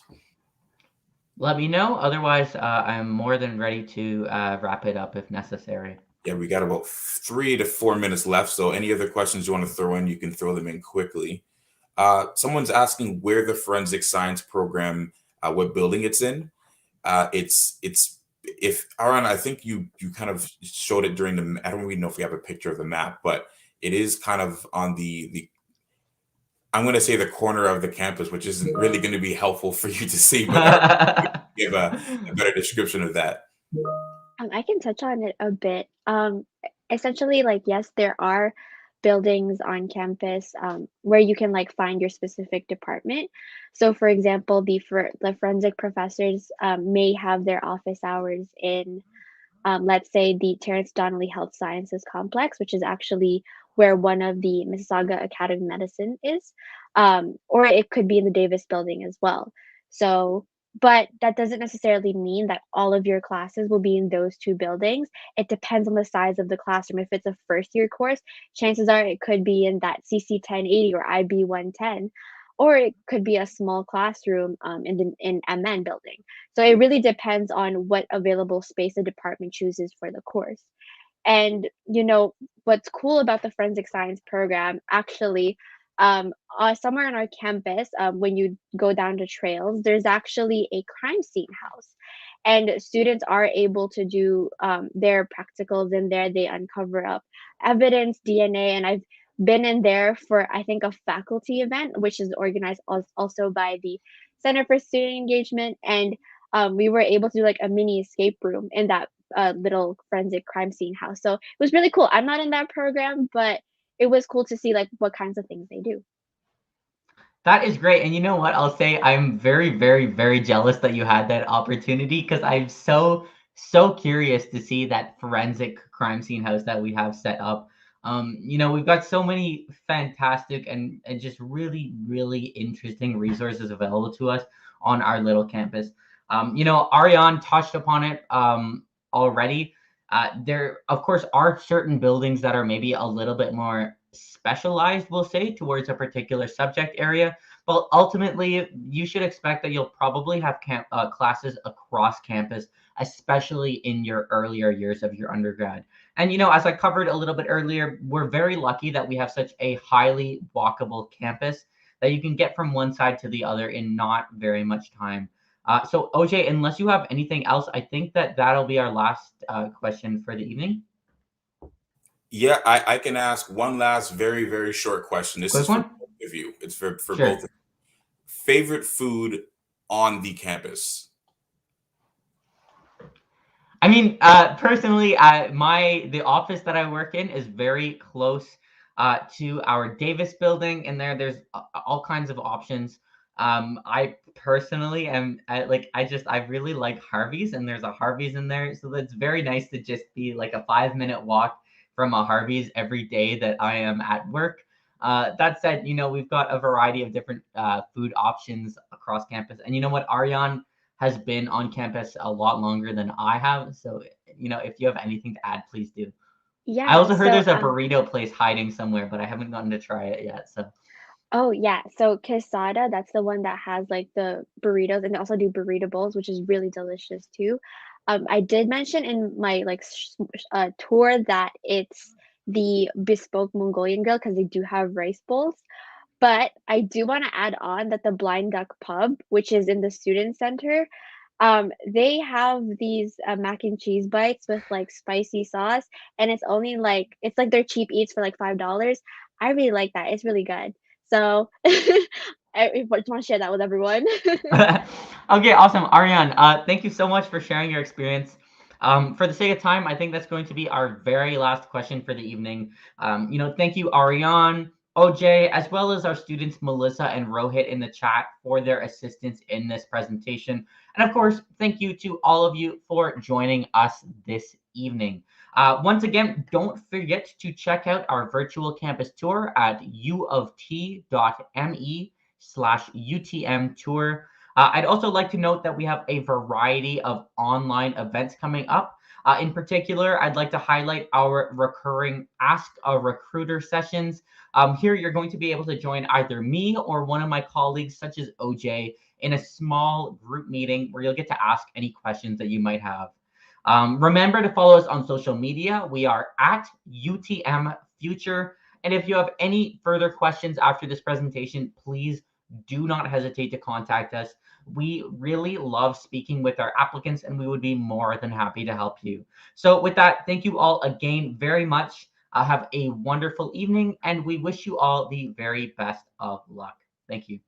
Let me know. Otherwise, I'm more than ready to wrap it up if necessary. Yeah, we got about 3 to 4 minutes left. So any other questions you want to throw in, you can throw them in quickly. Someone's asking where the forensic science program, what building it's in. It's if Arianne, I think you kind of showed it during I don't even know if we have a picture of the map, but it is kind of on the I'm going to say the corner of the campus, which isn't really going to be helpful for you to see, but give a better description of that. I can touch on it a bit. Essentially, like, yes, there are buildings on campus where you can like find your specific department. So, for example, the forensic professors may have their office hours in, let's say, the Terrence Donnelly Health Sciences Complex, which is actually where one of the Mississauga Academy of Medicine is, or it could be in the Davis building as well. So, but that doesn't necessarily mean that all of your classes will be in those two buildings. It depends on the size of the classroom. If it's a first year course, chances are it could be in that CC 1080 or IB 110, or it could be a small classroom in MN building. So it really depends on what available space the department chooses for the course. And what's cool about the forensic science program, actually, somewhere on our campus, when you go down the trails, there's actually a crime scene house, and students are able to do their practicals in there. They uncover up evidence, DNA, and I've been in there for, I think, a faculty event, which is organized also by the Center for Student Engagement, and we were able to do like a mini escape room in that little forensic crime scene house. So it was really cool. I'm not in that program, but it was cool to see like what kinds of things they do. That is great. And you know what? I'll say I'm very, very, very jealous that you had that opportunity, because I'm so curious to see that forensic crime scene house that we have set up. We've got so many fantastic and just really, really interesting resources available to us on our little campus. Arianne touched upon it already. There, of course, are certain buildings that are maybe a little bit more specialized, we'll say, towards a particular subject area. But ultimately, you should expect that you'll probably have classes across campus, especially in your earlier years of your undergrad. And, as I covered a little bit earlier, we're very lucky that we have such a highly walkable campus that you can get from one side to the other in not very much time. So OJ, unless you have anything else, I think that'll be our last question for the evening. Yeah, I can ask one last very, very short question. This Quick is for one? both of you. It's for Sure. both of you. Favorite food on the campus? I mean, personally, the office that I work in is very close to our Davis building, and there's all kinds of options. I personally I really like Harvey's, and there's a Harvey's in there, so it's very nice to just be like a 5-minute walk from a Harvey's every day that I am at work. That said, we've got a variety of different food options across campus. And you know what? Ariane has been on campus a lot longer than I have. So, if you have anything to add, please do. I Yeah, also heard so there's a burrito place hiding somewhere, but I haven't gotten to try it yet. So, oh yeah, so quesada, that's the one that has like the burritos, and they also do burrito bowls, which is really delicious too. I did mention in my like tour that it's the bespoke Mongolian grill because they do have rice bowls. But I do want to add on that the Blind Duck Pub, which is in the student center, they have these mac and cheese bites with like spicy sauce, and it's like their cheap eats for like $5. I really like that. It's really good. So I just want to share that with everyone. okay, awesome. Ariane, thank you so much for sharing your experience. For the sake of time, I think that's going to be our very last question for the evening. Thank you, Ariane, OJ, as well as our students, Melissa and Rohit in the chat for their assistance in this presentation. And of course, thank you to all of you for joining us this evening. Once again, don't forget to check out our virtual campus tour at uoft.me/UTM tour. I'd also like to note that we have a variety of online events coming up. In particular, I'd like to highlight our recurring Ask a Recruiter sessions. Here, you're going to be able to join either me or one of my colleagues, such as OJ, in a small group meeting where you'll get to ask any questions that you might have. Remember to follow us on social media. We are at UTM Future. And if you have any further questions after this presentation, please do not hesitate to contact us. We really love speaking with our applicants, and we would be more than happy to help you. So with that, thank you all again very much. Have a wonderful evening, and we wish you all the very best of luck. Thank you.